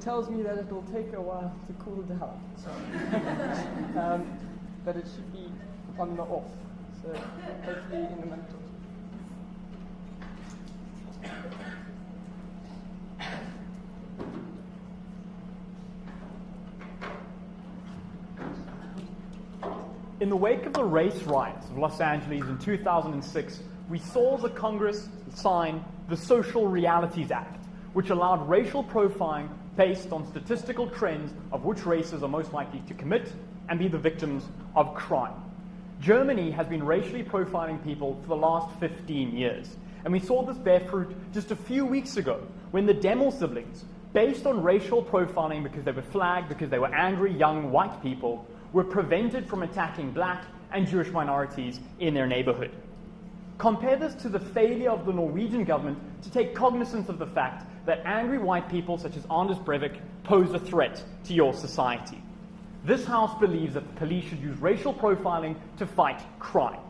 tells me that it will take a while to cool down. So, but it should be on the off. So hopefully in a minute or two. In the wake of the race riots of Los Angeles in 2006, we saw the Congress sign the Social Realities Act, which allowed racial profiling based on statistical trends of which races are most likely to commit and be the victims of crime. Germany has been racially profiling people for the last 15 years, and we saw this bear fruit just a few weeks ago when the Demel siblings, based on racial profiling because they were flagged, because they were angry young white people, were prevented from attacking black and Jewish minorities in their neighborhood. Compare this to the failure of the Norwegian government to take cognizance of the fact that angry white people such as Anders Breivik pose a threat to your society. This House believes that the police should use racial profiling to fight crime.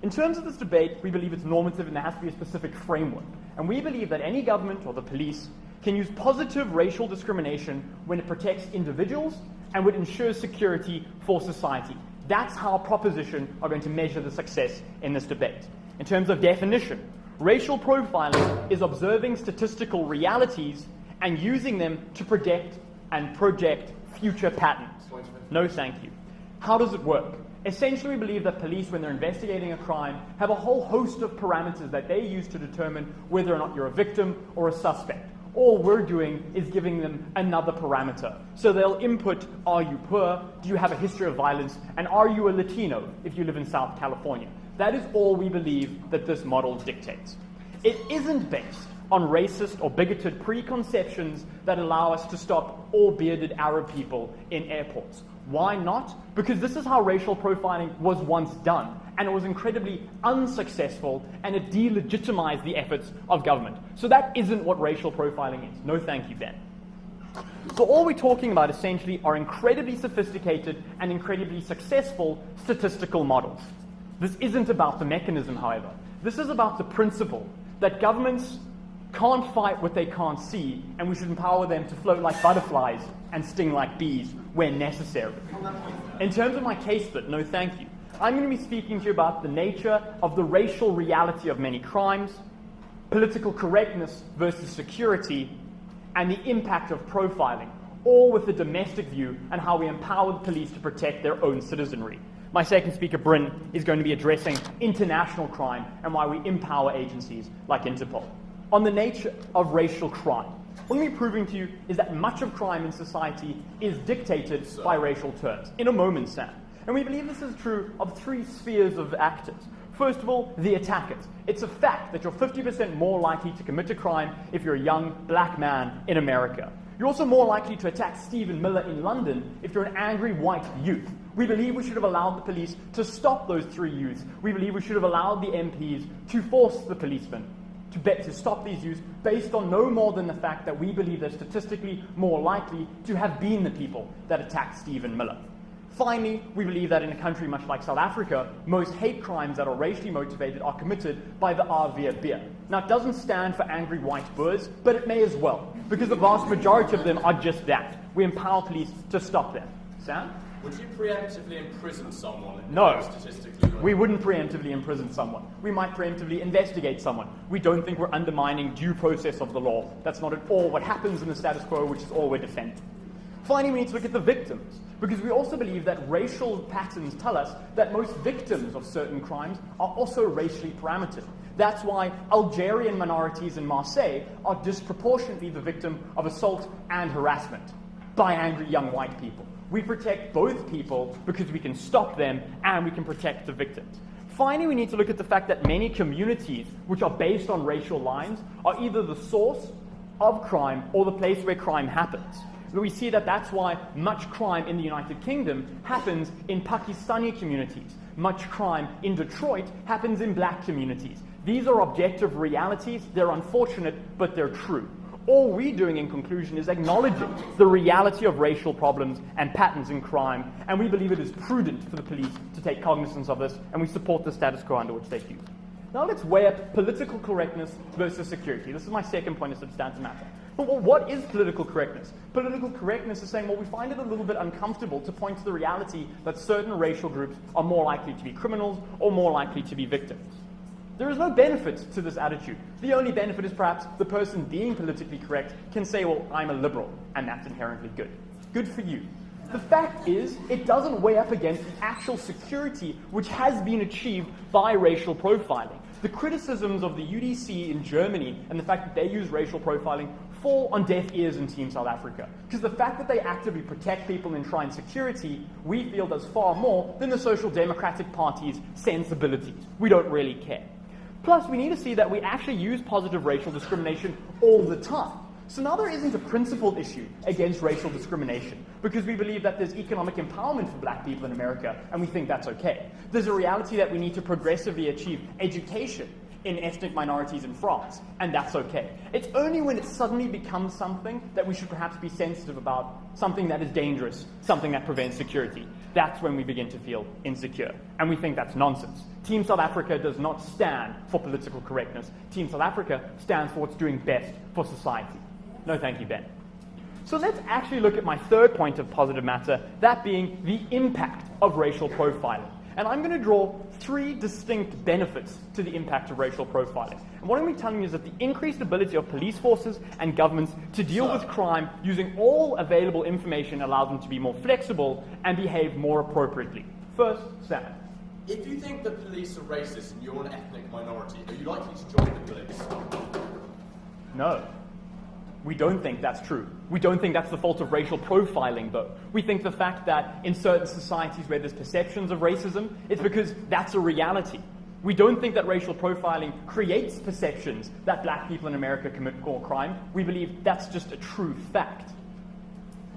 In terms of this debate, we believe it's normative and there has to be a specific framework. And we believe that any government or the police can use positive racial discrimination when it protects individuals and would ensure security for society. That's how proposition are going to measure the success in this debate. In terms of definition, racial profiling is observing statistical realities and using them to predict and project future patterns. No, thank you. How does it work? Essentially, we believe that police, when they're investigating a crime, have a whole host of parameters that they use to determine whether or not you're a victim or a suspect. All we're doing is giving them another parameter. So they'll input, are you poor? Do you have a history of violence? And are you a Latino if you live in South California? That is all we believe that this model dictates. It isn't based on racist or bigoted preconceptions that allow us to stop all bearded Arab people in airports. Why not? Because this is how racial profiling was once done, and it was incredibly unsuccessful, and it delegitimized the efforts of government. So that isn't what racial profiling is. No thank you, Ben. So all we're talking about essentially are incredibly sophisticated and incredibly successful statistical models. This isn't about the mechanism, however. This is about the principle that governments can't fight what they can't see, and we should empower them to float like butterflies and sting like bees when necessary. In terms of my case split, no thank you. I'm going to be speaking to you about the nature of the racial reality of many crimes, political correctness versus security, and the impact of profiling, all with a domestic view and how we empower the police to protect their own citizenry. My second speaker, Brynne, is going to be addressing international crime and why we empower agencies like Interpol. On the nature of racial crime, what I'm proving to you is that much of crime in society is dictated by racial terms. In a moment, Sam. And we believe this is true of three spheres of actors. First of all, the attackers. It's a fact that you're 50% more likely to commit a crime if you're a young black man in America. You're also more likely to attack Stephen Miller in London if you're an angry white youth. We believe we should have allowed the police to stop those three youths. We believe we should have allowed the MPs to force the policemen to stop these youths based on no more than the fact that we believe they're statistically more likely to have been the people that attacked Stephen Miller. Finally, we believe that in a country much like South Africa, most hate crimes that are racially motivated are committed by the RVB. Now, it doesn't stand for angry white Boers, but it may as well, because the vast majority of them are just that. We empower police to stop them. Sam? Would you preemptively imprison someone? No, statistically we wouldn't preemptively imprison someone. We might preemptively investigate someone. We don't think we're undermining due process of the law. That's not at all what happens in the status quo, which is all we're defending. Finally, we need to look at the victims, because we also believe that racial patterns tell us that most victims of certain crimes are also racially parametered. That's why Algerian minorities in Marseille are disproportionately the victim of assault and harassment by angry young white people. We protect both people because we can stop them and we can protect the victims. Finally, we need to look at the fact that many communities which are based on racial lines are either the source of crime or the place where crime happens. We see that that's why much crime in the United Kingdom happens in Pakistani communities. Much crime in Detroit happens in black communities. These are objective realities. They're unfortunate, but they're true. All we're doing in conclusion is acknowledging the reality of racial problems and patterns in crime, and we believe it is prudent for the police to take cognizance of this, and we support the status quo under which they've used. Now let's weigh up political correctness versus security. This is my second point of substantive matter. Well, what is political correctness? Political correctness is saying, well, we find it a little bit uncomfortable to point to the reality that certain racial groups are more likely to be criminals or more likely to be victims. There is no benefit to this attitude. The only benefit is perhaps the person being politically correct can say, well, I'm a liberal, and that's inherently good. Good for you. The fact is, it doesn't weigh up against the actual security which has been achieved by racial profiling. The criticisms of the UDC in Germany and the fact that they use racial profiling fall on deaf ears in Team South Africa. Because the fact that they actively protect people and enshrine security, we feel does far more than the Social Democratic Party's sensibilities. We don't really care. Plus, we need to see that we actually use positive racial discrimination all the time. So now there isn't a principled issue against racial discrimination because we believe that there's economic empowerment for black people in America and we think that's okay. There's a reality that we need to progressively achieve education in ethnic minorities in France, and that's okay. It's only when it suddenly becomes something that we should perhaps be sensitive about, something that is dangerous, something that prevents security. That's when we begin to feel insecure, and we think that's nonsense. Team South Africa does not stand for political correctness. Team South Africa stands for what's doing best for society. No thank you, Ben. So let's actually look at my third point of positive matter, that being the impact of racial profiling. And I'm going to draw three distinct benefits to the impact of racial profiling. And what I'm going to be telling you is that the increased ability of police forces and governments to deal with crime using all available information allows them to be more flexible and behave more appropriately. First, Sam. If you think the police are racist and you're an ethnic minority, are you likely to join the police? No. We don't think that's true. We don't think that's the fault of racial profiling, though. We think the fact that in certain societies where there's perceptions of racism, it's because that's a reality. We don't think that racial profiling creates perceptions that black people in America commit more crime. We believe that's just a true fact.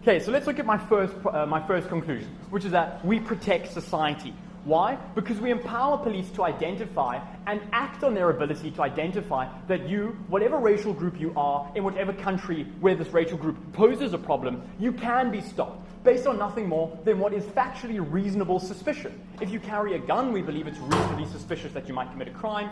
Okay, so let's look at my first conclusion, which is that we protect society. Why? Because we empower police to identify and act on their ability to identify that you, whatever racial group you are, in whatever country where this racial group poses a problem, you can be stopped based on nothing more than what is factually reasonable suspicion. If you carry a gun, we believe it's reasonably suspicious that you might commit a crime.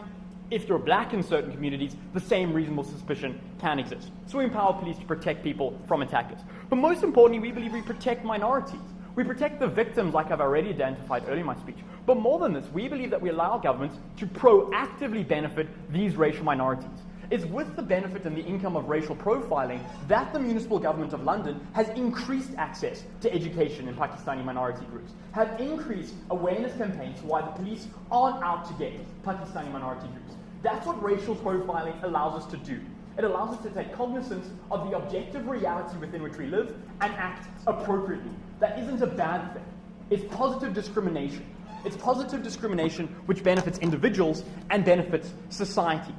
If you're black in certain communities, the same reasonable suspicion can exist. So we empower police to protect people from attackers. But most importantly, we believe we protect minorities. We protect the victims, like I've already identified earlier in my speech. But more than this, we believe that we allow governments to proactively benefit these racial minorities. It's with the benefit and the income of racial profiling that the municipal government of London has increased access to education in Pakistani minority groups, have increased awareness campaigns why the police aren't out to get Pakistani minority groups. That's what racial profiling allows us to do. It allows us to take cognizance of the objective reality within which we live and act appropriately. That isn't a bad thing. It's positive discrimination. It's positive discrimination which benefits individuals and benefits societies.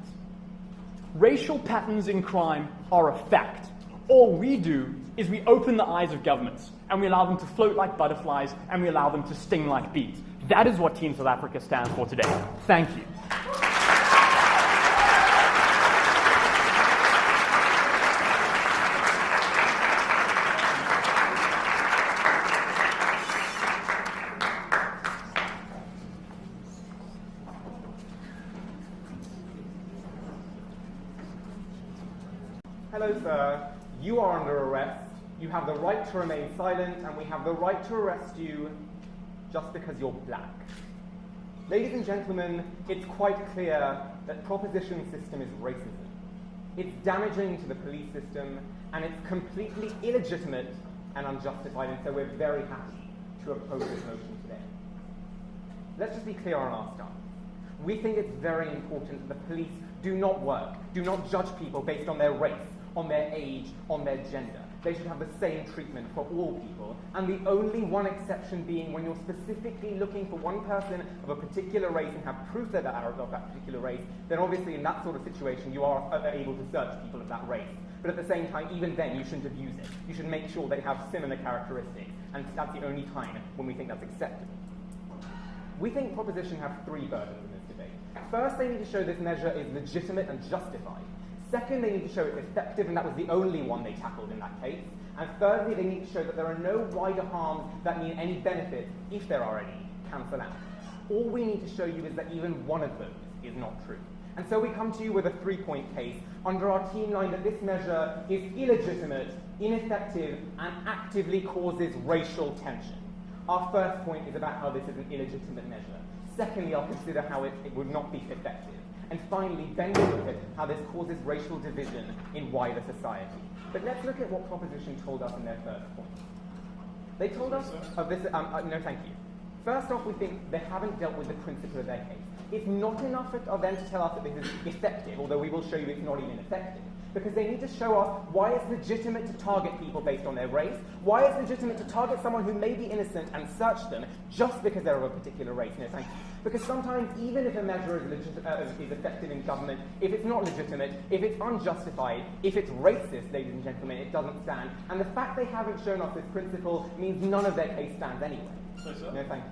Racial patterns in crime are a fact. All we do is we open the eyes of governments and we allow them to float like butterflies and we allow them to sting like bees. That is what Team South Africa stands for today. Thank you. Hello, sir. You are under arrest. You have the right to remain silent, and we have the right to arrest you just because you're black. Ladies and gentlemen, it's quite clear that proposition system is racism. It's damaging to the police system, and it's completely illegitimate and unjustified, and so we're very happy to oppose this motion today. Let's just be clear on our stance. We think it's very important that the police do not judge people based on their race, on their age, on their gender. They should have the same treatment for all people, and the only one exception being when you're specifically looking for one person of a particular race and have proof that they are of that particular race, then obviously in that sort of situation you are able to search people of that race. But at the same time, even then, you shouldn't abuse it. You should make sure they have similar characteristics, and that's the only time when we think that's acceptable. We think proposition have three burdens in this debate. First, they need to show this measure is legitimate and justified. Second, they need to show it's effective, and that was the only one they tackled in that case. And thirdly, they need to show that there are no wider harms that mean any benefit, if there are any, cancel out. All we need to show you is that even one of those is not true. And so we come to you with a 3-point case under our team line that this measure is illegitimate, ineffective, and actively causes racial tension. Our first point is about how this is an illegitimate measure. Secondly, I'll consider how it would not be effective. And finally, Ben will look at how this causes racial division in wider society. But let's look at what proposition told us in their first point. They told us of this, no thank you. First off, we think they haven't dealt with the principle of their case. It's not enough of them to tell us that this is effective, although we will show you it's not even effective, because they need to show us why it's legitimate to target people based on their race, why it's legitimate to target someone who may be innocent and search them just because they're of a particular race. No, thank you. Because sometimes, even if a measure is effective in government, if it's not legitimate, if it's unjustified, if it's racist, ladies and gentlemen, it doesn't stand. And the fact they haven't shown us this principle means none of their case stands anyway. So, sir? No, thank you.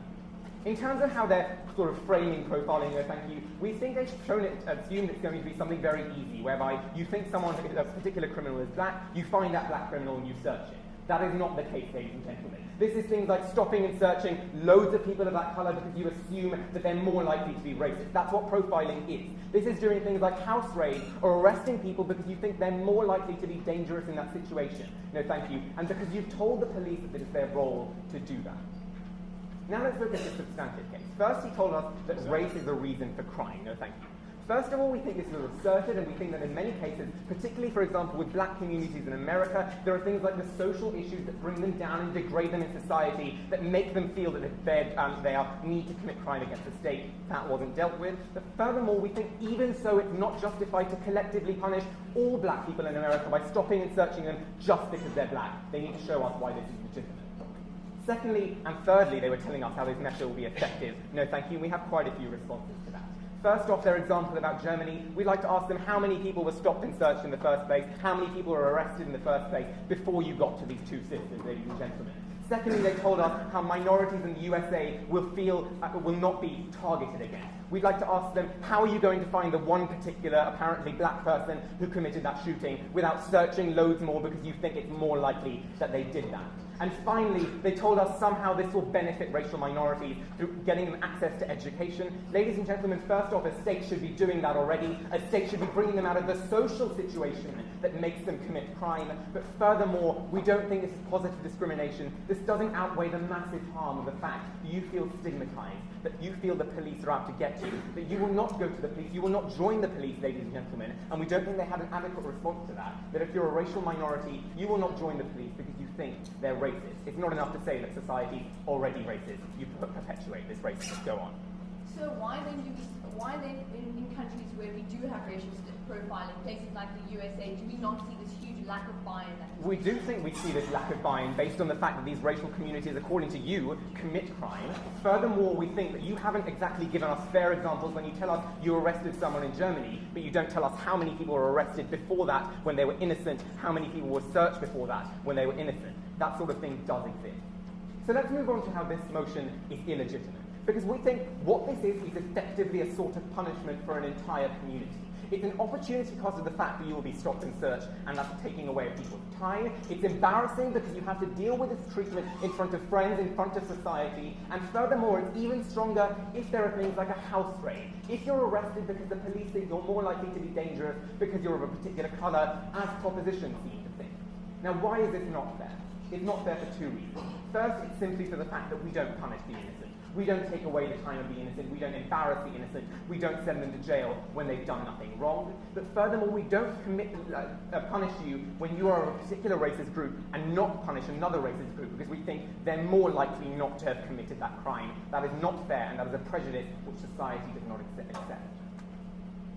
In terms of how they're sort of framing profiling, no thank you, we think they've assumed it's going to be something very easy, whereby you think someone, a particular criminal is black, you find that black criminal and you search it. That is not the case, ladies and gentlemen. This is things like stopping and searching loads of people of that colour because you assume that they're more likely to be racist. That's what profiling is. This is doing things like house raids or arresting people because you think they're more likely to be dangerous in that situation. No, thank you. And because you've told the police that it's their role to do that. Now let's look at the substantive case. First, he told us that race is a reason for crime. No, thank you. First of all, we think this is asserted, and we think that in many cases, particularly, for example, with black communities in America, there are things like the social issues that bring them down and degrade them in society that make them feel that they need to commit crime against the state. That wasn't dealt with. But furthermore, we think even so, it's not justified to collectively punish all black people in America by stopping and searching them just because they're black. They need to show us why this is legitimate. Secondly, and thirdly, they were telling us how this measure will be effective. No, thank you. We have quite a few responses to that. First off, their example about Germany, we'd like to ask them how many people were stopped and searched in the first place, how many people were arrested in the first place before you got to these two sisters, ladies and gentlemen. Secondly, they told us how minorities in the USA will not be targeted again. We'd like to ask them, how are you going to find the one particular, apparently black person who committed that shooting without searching loads more because you think it's more likely that they did that? And finally, they told us somehow this will benefit racial minorities through getting them access to education. Ladies and gentlemen, first off, a state should be doing that already. A state should be bringing them out of the social situation that makes them commit crime. But furthermore, we don't think this is positive discrimination. This doesn't outweigh the massive harm of the fact that you feel stigmatized, that you feel the police are out to get you, that you will not go to the police, you will not join the police, ladies and gentlemen. And we don't think they had an adequate response to that. That if you're a racial minority, you will not join the police because you think they're racist. It's not enough to say that society is already racist. You perpetuate this racism. Go on. So why then in countries where we do have racial profiling, places like the USA, do we not see this huge lack of buy-in? We do think we see this lack of buy-in based on the fact that these racial communities, according to you, commit crime. Furthermore, we think that you haven't exactly given us fair examples when you tell us you arrested someone in Germany, but you don't tell us how many people were arrested before that when they were innocent, how many people were searched before that when they were innocent. That sort of thing does exist. So let's move on to how this motion is illegitimate. Because we think what this is effectively a sort of punishment for an entire community. It's an opportunity cost of the fact that you will be stopped and searched, and that's taking away people's time. It's embarrassing because you have to deal with this treatment in front of friends, in front of society, and furthermore, it's even stronger if there are things like a house raid. If you're arrested because the police think you're more likely to be dangerous because you're of a particular colour, as proposition seem to think. Now, why is this not fair? It's not fair for two reasons. First, it's simply for the fact that we don't punish the innocent. We don't take away the time of the innocent. We don't embarrass the innocent. We don't send them to jail when they've done nothing wrong. But furthermore, we don't punish you when you are of a particular racist group and not punish another racist group because we think they're more likely not to have committed that crime. That is not fair, and that is a prejudice which society does not accept.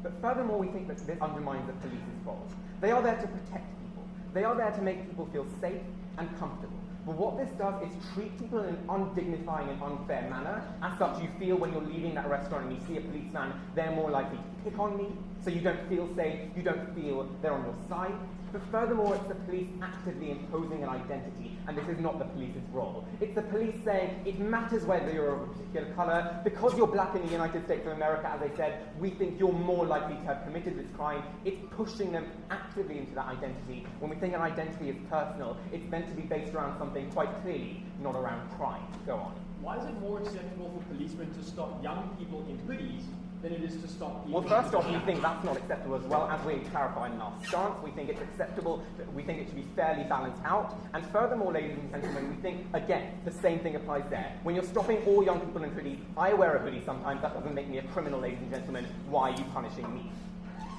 But furthermore, we think that this undermines the police's role. They are there to protect people. They are there to make people feel safe and comfortable. But what this does is treat people in an undignifying and unfair manner. As such, you feel when you're leaving that restaurant and you see a policeman, they're more likely to pick on me, so you don't feel safe, you don't feel they're on your side. But furthermore, it's the police actively imposing an identity, and this is not the police's role. It's the police saying, it matters whether you're of a particular colour, because you're black in the United States of America, as I said, we think you're more likely to have committed this crime. It's pushing them actively into that identity. When we think an identity is personal, it's meant to be based around something quite clearly, not around crime. Go on. Why is it more acceptable for policemen to stop young people in hoodies than it is to stop people. Well, first off, we think that's not acceptable as well. As we clarified in our stance, we think it's acceptable, we think it should be fairly balanced out. And furthermore, ladies and gentlemen, we think, again, the same thing applies there. When you're stopping all young people in hoodies, I wear a hoodie sometimes, that doesn't make me a criminal, ladies and gentlemen. Why are you punishing me?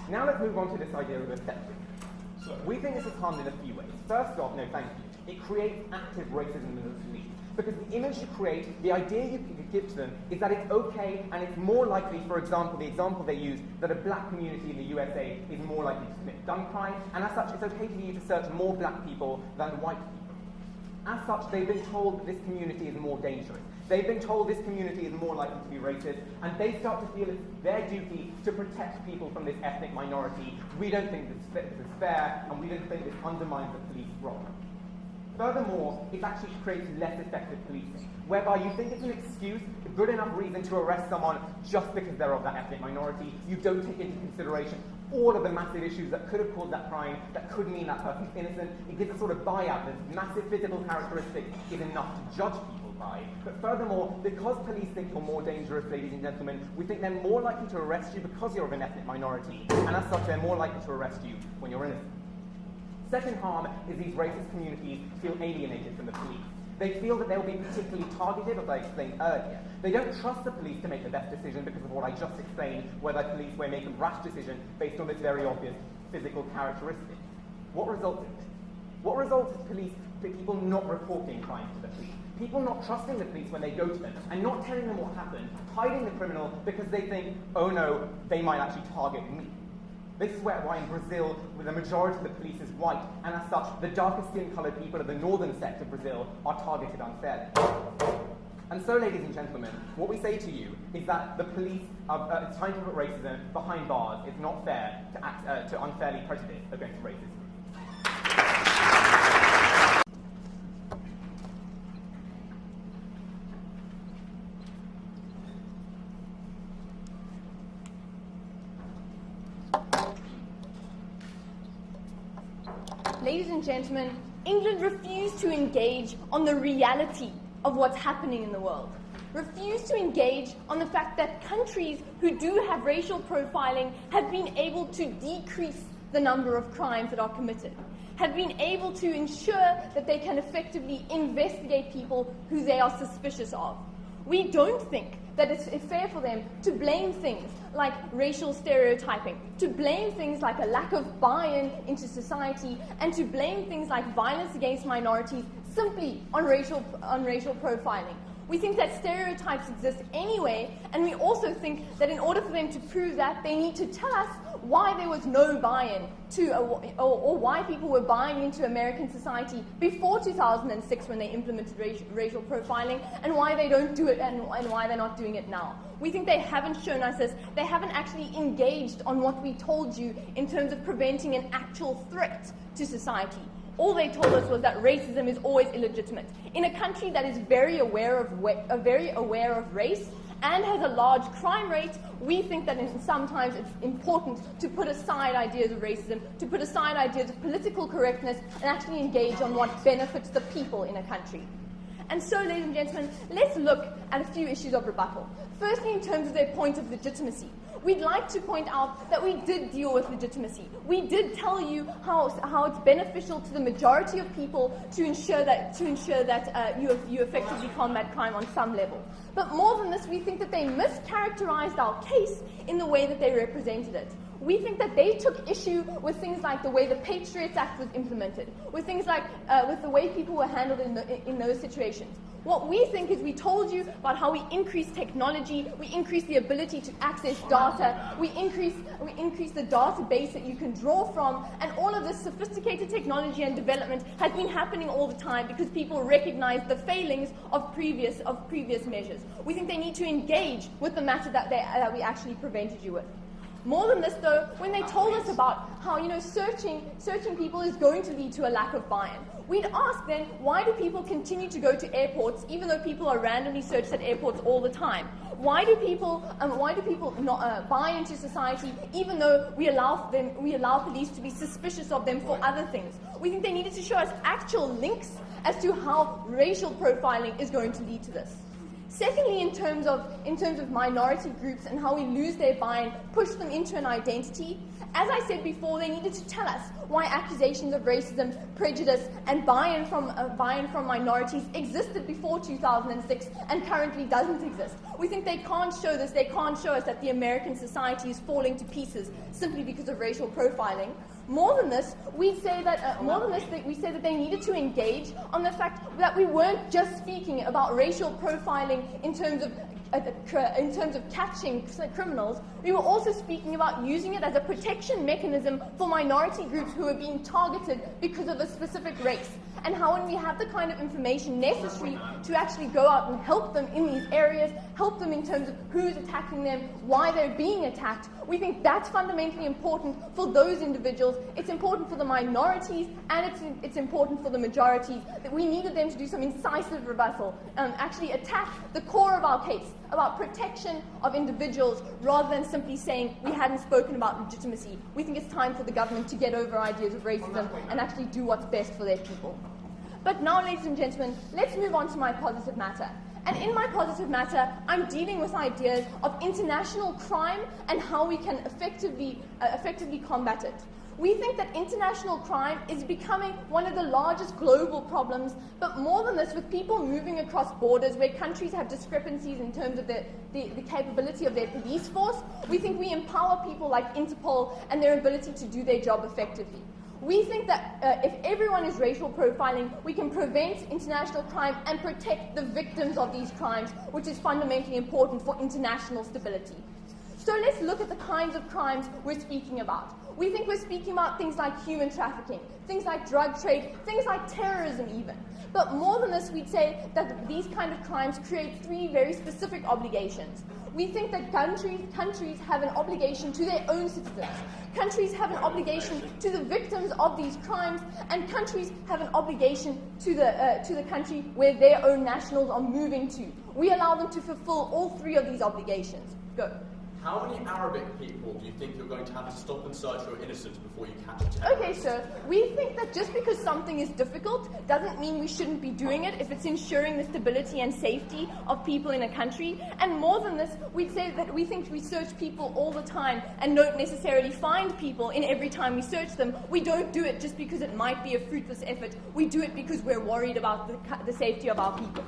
Now let's move on to this idea of effective. So, we think this is harmed in a few ways. First off, no thank you, it creates active racism in the police. Because the image you create, the idea you give to them, is that it's okay and it's more likely, for example, the example they use, that a black community in the USA is more likely to commit gun crime, and as such, it's okay for you to search more black people than white people. As such, they've been told that this community is more dangerous. They've been told this community is more likely to be racist, and they start to feel it's their duty to protect people from this ethnic minority. We don't think this is fair, and we don't think this undermines the police role. Furthermore, it actually creates less effective policing, whereby you think it's an excuse, a good enough reason to arrest someone just because they're of that ethnic minority. You don't take into consideration all of the massive issues that could have caused that crime, that could mean that person's innocent. It gives a sort of buyout. This massive physical characteristic is enough to judge people by. But furthermore, because police think you're more dangerous, ladies and gentlemen, we think they're more likely to arrest you because you're of an ethnic minority, and as such, they're more likely to arrest you when you're innocent. Second harm is these racist communities feel alienated from the police. They feel that they'll be particularly targeted, as I explained earlier. They don't trust the police to make the best decision because of what I just explained, where the police will make a rash decision based on this very obvious physical characteristic. What results in this? What results is people not reporting crimes to the police. People not trusting the police when they go to them, and not telling them what happened, hiding the criminal because they think, oh no, they might actually target me. This is why in Brazil, where the majority of the police is white, and as such, the darker skin-coloured people of the northern sector of Brazil are targeted unfairly. And so, ladies and gentlemen, what we say to you is that the police it's time to put racism behind bars. It's not fair to unfairly prejudice against racism. Ladies and gentlemen, England refused to engage on the reality of what's happening in the world. Refused to engage on the fact that countries who do have racial profiling have been able to decrease the number of crimes that are committed, have been able to ensure that they can effectively investigate people who they are suspicious of. We don't think that it's fair for them to blame things like racial stereotyping, to blame things like a lack of buy-in into society, and to blame things like violence against minorities simply on racial profiling. We think that stereotypes exist anyway, and we also think that in order for them to prove that, they need to tell us why there was no buy-in to, or why people were buying into American society before 2006 when they implemented racial profiling, and why they don't do it and why they're not doing it now. We think they haven't shown us this. They haven't actually engaged on what we told you in terms of preventing an actual threat to society. All they told us was that racism is always illegitimate. In a country that is very aware of race and has a large crime rate, we think that sometimes it's important to put aside ideas of racism, to put aside ideas of political correctness, and actually engage on what benefits the people in a country. And so, ladies and gentlemen, let's look at a few issues of rebuttal. Firstly, in terms of their point of legitimacy. We'd like to point out that we did deal with legitimacy. We did tell you how it's beneficial to the majority of people to ensure that you effectively combat crime on some level. But more than this, we think that they mischaracterized our case in the way that they represented it. We think that they took issue with things like the way the Patriots Act was implemented, with things like with the way people were handled in those situations. What we think is we told you about how we increase technology, we increase the ability to access data, we increase the database that you can draw from, and all of this sophisticated technology and development has been happening all the time because people recognize the failings of previous measures. We think they need to engage with the matter that we actually prevented you with. More than this, though, when they told us about how searching people is going to lead to a lack of buy-in, we'd ask then, why do people continue to go to airports even though people are randomly searched at airports all the time? Why do people not buy into society even though we allow police to be suspicious of them for other things? We think they needed to show us actual links as to how racial profiling is going to lead to this. Secondly, in terms of minority groups and how we lose their buy-in, push them into an identity, as I said before, they needed to tell us why accusations of racism, prejudice, and buy-in from minorities existed before 2006 and currently doesn't exist. We think they can't show this. They can't show us that the American society is falling to pieces simply because of racial profiling. More than this, we say that they needed to engage on the fact that we weren't just speaking about racial profiling in terms of catching criminals. We were also speaking about using it as a protection mechanism for minority groups who are being targeted because of a specific race. And how when we have the kind of information necessary to actually go out and help them in these areas, help them in terms of who's attacking them, why they're being attacked, we think that's fundamentally important for those individuals. It's important for the minorities, and it's important for the majorities, that we needed them to do some incisive rebuttal, actually attack the core of our case, about protection of individuals, rather than simply saying we hadn't spoken about legitimacy. We think it's time for the government to get over ideas of racism and actually do what's best for their people. But now, ladies and gentlemen, let's move on to my positive matter. And in my positive matter, I'm dealing with ideas of international crime and how we can effectively combat it. We think that international crime is becoming one of the largest global problems, but more than this, with people moving across borders where countries have discrepancies in terms of the capability of their police force, we think we empower people like Interpol and their ability to do their job effectively. We think that if everyone is racial profiling, we can prevent international crime and protect the victims of these crimes, which is fundamentally important for international stability. So let's look at the kinds of crimes we're speaking about. We think we're speaking about things like human trafficking, things like drug trade, things like terrorism even. But more than this, we'd say that these kind of crimes create three very specific obligations. We think that countries have an obligation to their own citizens. Countries have an obligation to the victims of these crimes, and countries have an obligation to the country where their own nationals are moving to. We allow them to fulfill all three of these obligations. Go. How many Arabic people do you think you're going to have to stop and search your innocence before you catch a terrorist? Okay, sir. We think that just because something is difficult doesn't mean we shouldn't be doing it if it's ensuring the stability and safety of people in a country. And more than this, we'd say that we think we search people all the time and don't necessarily find people in every time we search them. We don't do it just because it might be a fruitless effort. We do it because we're worried about the safety of our people.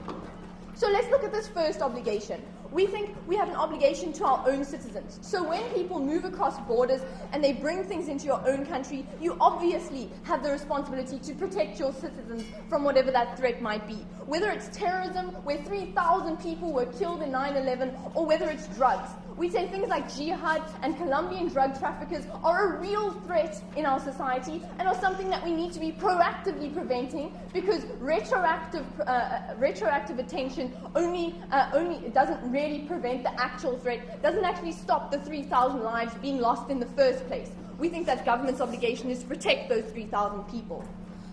So let's look at this first obligation. We think we have an obligation to our own citizens. So when people move across borders and they bring things into your own country, you obviously have the responsibility to protect your citizens from whatever that threat might be. Whether it's terrorism, where 3,000 people were killed in 9/11, or whether it's drugs. We say things like jihad and Colombian drug traffickers are a real threat in our society and are something that we need to be proactively preventing, because retroactive attention only doesn't really prevent the actual threat, doesn't actually stop the 3,000 lives being lost in the first place. We think that government's obligation is to protect those 3,000 people.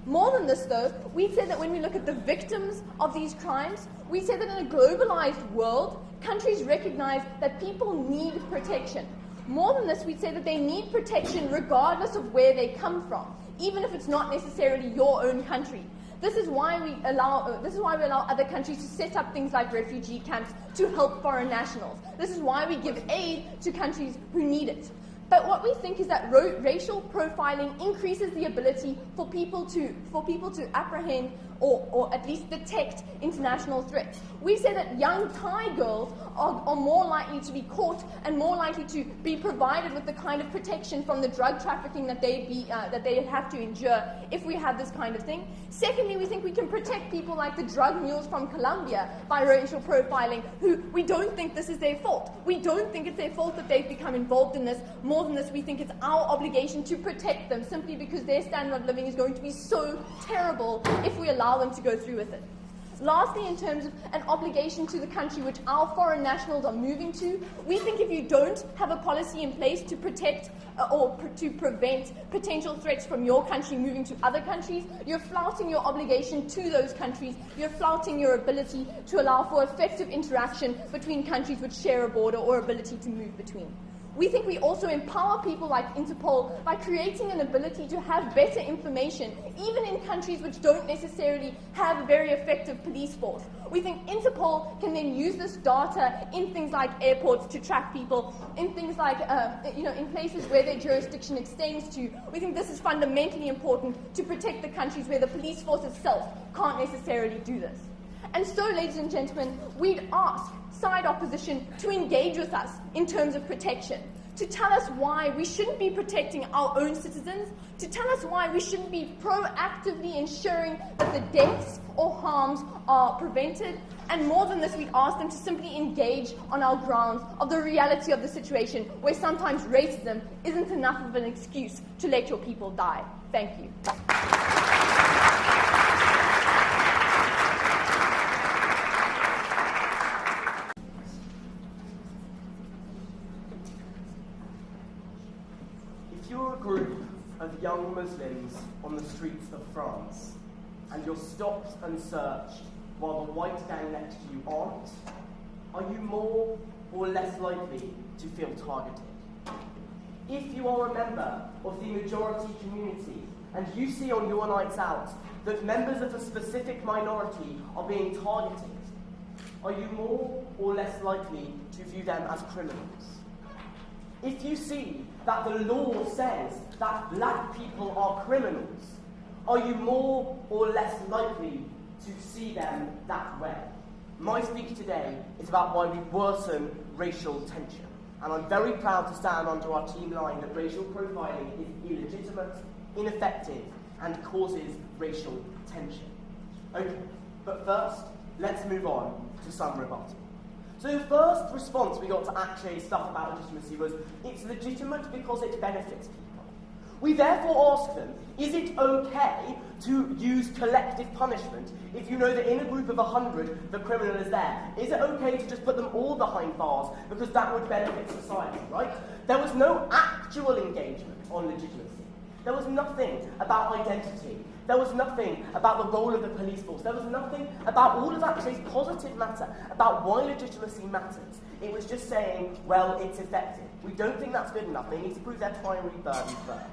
More than this, though, we say that when we look at the victims of these crimes, we say that in a globalized world, countries recognize that people need protection. More than this, we'd say that they need protection regardless of where they come from, even if it's not necessarily your own country. This is why we allow other countries to set up things like refugee camps to help foreign nationals. This is why we give aid to countries who need it. But what we think is that racial profiling increases the ability for people to apprehend or at least detect international threats. We say that young Thai girls are more likely to be caught and more likely to be provided with the kind of protection from the drug trafficking that they have to endure if we have this kind of thing. Secondly, we think we can protect people like the drug mules from Colombia by racial profiling, who we don't think this is their fault. We don't think it's their fault that they've become involved in this. More than this, we think it's our obligation to protect them simply because their standard of living is going to be so terrible if we allow them to go through with it. Lastly, in terms of an obligation to the country which our foreign nationals are moving to, we think if you don't have a policy in place to protect or to prevent potential threats from your country moving to other countries, you're flouting your obligation to those countries. You're flouting your ability to allow for effective interaction between countries which share a border or ability to move between. We think we also empower people like Interpol by creating an ability to have better information, even in countries which don't necessarily have a very effective police force. We think Interpol can then use this data in things like airports to track people, in things like, in places where their jurisdiction extends to. We think this is fundamentally important to protect the countries where the police force itself can't necessarily do this. And so, ladies and gentlemen, we'd ask side opposition to engage with us in terms of protection, to tell us why we shouldn't be protecting our own citizens, to tell us why we shouldn't be proactively ensuring that the deaths or harms are prevented, and more than this, we'd ask them to simply engage on our grounds of the reality of the situation, where sometimes racism isn't enough of an excuse to let your people die. Thank you. You're a group of young Muslims on the streets of France, and you're stopped and searched while the white gang next to you aren't. Are you more or less likely to feel targeted? If you are a member of the majority community and you see on your nights out that members of a specific minority are being targeted, are you more or less likely to view them as criminals? If you see that the law says that black people are criminals, are you more or less likely to see them that way? My speech today is about why we worsen racial tension. And I'm very proud to stand under our team line that racial profiling is illegitimate, ineffective, and causes racial tension. Okay, but first, let's move on to some rebuttal. So the first response we got to actually stuff about legitimacy was, it's legitimate because it benefits people. We therefore ask them, is it okay to use collective punishment if you know that in a group of 100 the criminal is there? Is it okay to just put them all behind bars because that would benefit society, right? There was no actual engagement on legitimacy. There was nothing about identity. There was nothing about the role of the police force. There was nothing about all of actually positive matter, about why legitimacy matters. It was just saying, well, it's effective. We don't think that's good enough. They need to prove their primary burden first.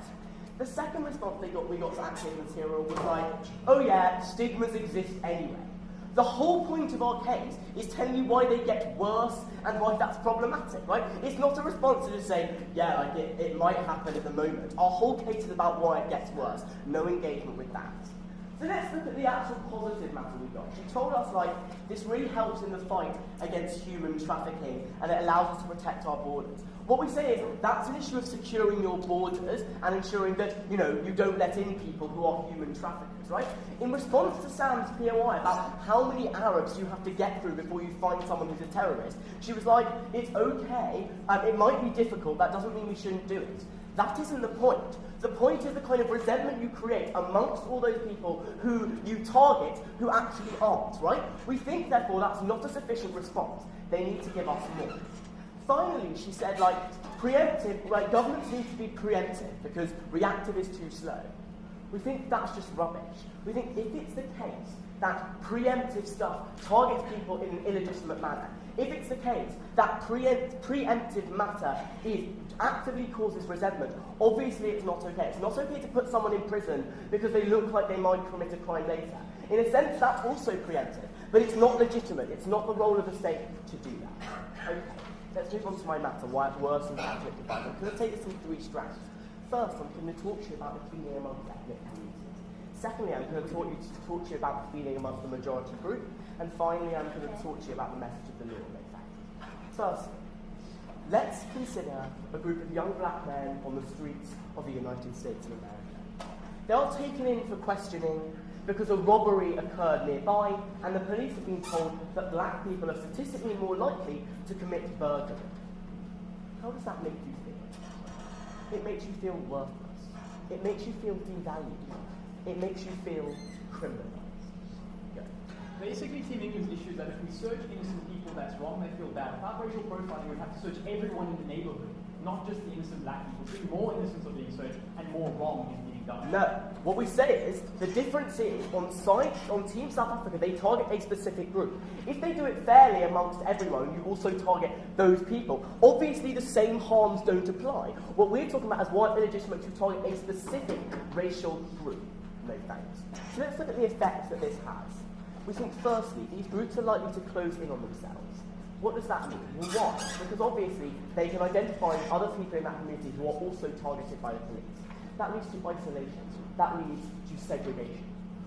The second response we got to actual material was like, oh yeah, stigmas exist anyway. The whole point of our case is telling you why they get worse and why that's problematic, right? It's not a response to just say, yeah, like it might happen at the moment. Our whole case is about why it gets worse. No engagement with that. So let's look at the actual positive matter we got. She told us, like, this really helps in the fight against human trafficking and it allows us to protect our borders. What we say is that's an issue of securing your borders and ensuring that, you don't let in people who are human traffickers, right? In response to Sam's POI about how many Arabs you have to get through before you find someone who's a terrorist, she was like, it's okay, it might be difficult, that doesn't mean we shouldn't do it. That isn't the point. The point is the kind of resentment you create amongst all those people who you target who actually aren't, right? We think, therefore, that's not a sufficient response. They need to give us more. Finally, she said, preemptive, right, governments need to be preemptive because reactive is too slow. We think that's just rubbish. We think if it's the case that preemptive stuff targets people in an illegitimate manner, if it's the case that preemptive matter actively causes resentment, obviously it's not okay. It's not okay to put someone in prison because they look like they might commit a crime later. In a sense, that's also preemptive, but it's not legitimate. It's not the role of the state to do that. Okay. Let's move on to my matter, why it worsens conflict of violence. I'm going to take this in 3 strands. First, I'm going to talk to you about the feeling amongst ethnic communities. Secondly, I'm going to talk to you about the feeling amongst the majority group. And finally, I'm going to talk to you about the message of the law in effect. First, let's consider a group of young black men on the streets of the United States of America. They are taken in for questioning because a robbery occurred nearby, and the police have been told that black people are statistically more likely to commit burglary. How does that make you feel? It makes you feel worthless. It makes you feel devalued. It makes you feel criminalized. Go. Basically, Team England's issue is that if we search innocent people, that's wrong, they feel bad. Without racial profiling, we'd have to search everyone in the neighborhood, not just the innocent black people, seeing more innocents are being searched and more wrong is being done. No. What we say is, the difference is, on Team South Africa, they target a specific group. If they do it fairly amongst everyone, you also target those people. Obviously, the same harms don't apply. What we're talking about is white illegitimates who target a specific racial group. No thanks. So let's look at the effects that this has. We think, firstly, these groups are likely to close in on themselves. What does that mean? Well, why? Because obviously, they can identify other people in that community who are also targeted by the police. That leads to isolation. That leads to segregation.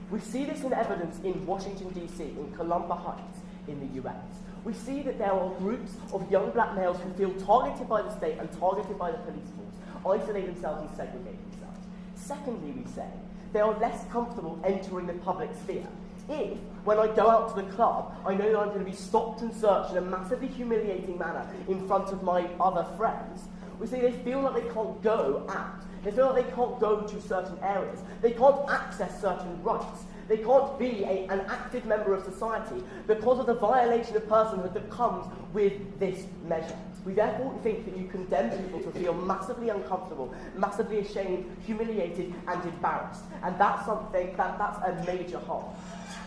We see this in evidence in Washington, D.C., in Columbia Heights, in the US. We see that there are groups of young black males who feel targeted by the state and targeted by the police force, isolate themselves and segregate themselves. Secondly, we say they are less comfortable entering the public sphere. If, when I go out to the club, I know that I'm going to be stopped and searched in a massively humiliating manner in front of my other friends, we say they feel like they can't go out. They feel like they can't go to certain areas. They can't access certain rights. They can't be an active member of society because of the violation of personhood that comes with this measure. We therefore think that you condemn people to feel massively uncomfortable, massively ashamed, humiliated, and embarrassed. And that's something, that's a major harm.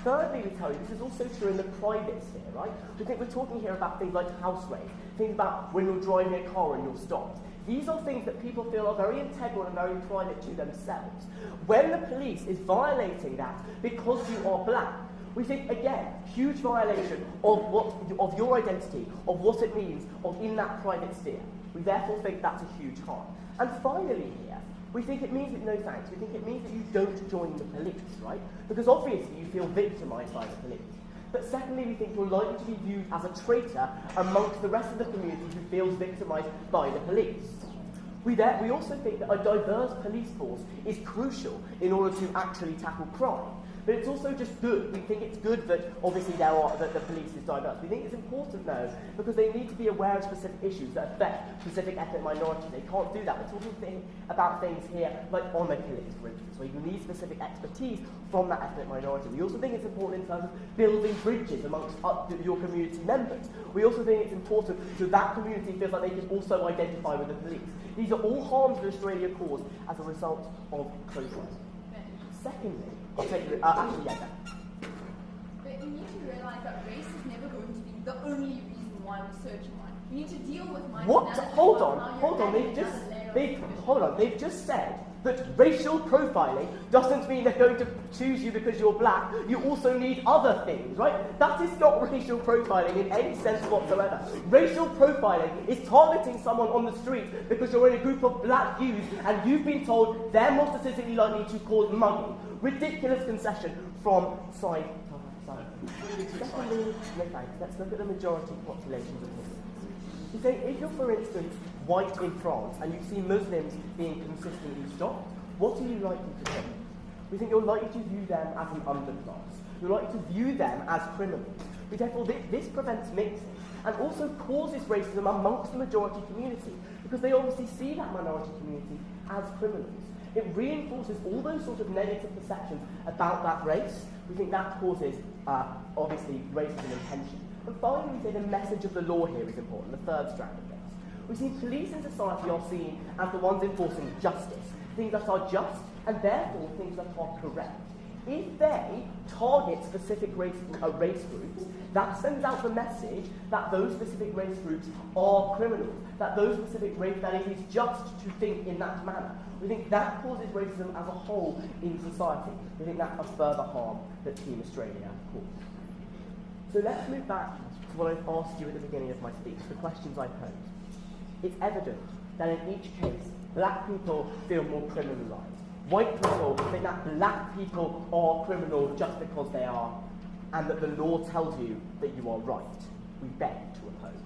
Thirdly, we tell you, this is also true in the private sphere, right? We think we're talking here about things like house rape, things about when you're driving a car and you're stopped. These are things that people feel are very integral and very private to themselves. When the police is violating that because you are black, we think, again, huge violation of your identity, of what it means in that private sphere. We therefore think that's a huge harm. And finally here, we think it means that, no thanks, we think it means that you don't join the police, right? Because obviously you feel victimised by the police. But secondly, we think you're likely to be viewed as a traitor amongst the rest of the community who feels victimised by the police. We also think that a diverse police force is crucial in order to actually tackle crime. But it's also just good. We think it's good that obviously that the police is diverse. We think it's important though because they need to be aware of specific issues that affect specific ethnic minorities. They can't do that. We're talking about things here like honour killings, for instance, where you need specific expertise from that ethnic minority. We also think it's important in terms of building bridges amongst your community members. We also think it's important so that community feels like they can also identify with the police. These are all harms that Australia caused as a result of closure. Secondly, I'll take it. Actually, yeah. But you need to realise that race is never going to be the only reason why we're searching one. You need to deal with my. What? Hold on. They've just said that racial profiling doesn't mean they're going to choose you because you're black. You also need other things, right? That is not racial profiling in any sense whatsoever. Racial profiling is targeting someone on the street because you're in a group of black youths and you've been told they're more statistically likely to cause mugging. Ridiculous concession from side to side. Secondly, no thanks, let's look at the majority populations of Muslims. You say, if you're, for instance, white in France and you see Muslims being consistently stopped, what are you likely to think? We think you're likely to view them as an underclass. You're likely to view them as criminals. Therefore, this prevents mixing and also causes racism amongst the majority community because they obviously see that minority community as criminals. It reinforces all those sorts of negative perceptions about that race. We think that causes, obviously, racism and tension. And finally, we say the message of the law here is important, the third strand of this. We see police in society are seen as the ones enforcing justice, things that are just, and therefore things that are correct. If they target specific race groups, that sends out the message that those specific race groups are criminals, that those specific race, that it is just to think in that manner. We think that causes racism as a whole in society. We think that's a further harm that Team Australia caused. So let's move back to what I asked you at the beginning of my speech, the questions I posed. It's evident that in each case, black people feel more criminalised. White people think that black people are criminal just because they are, and that the law tells you that you are right. We beg to oppose.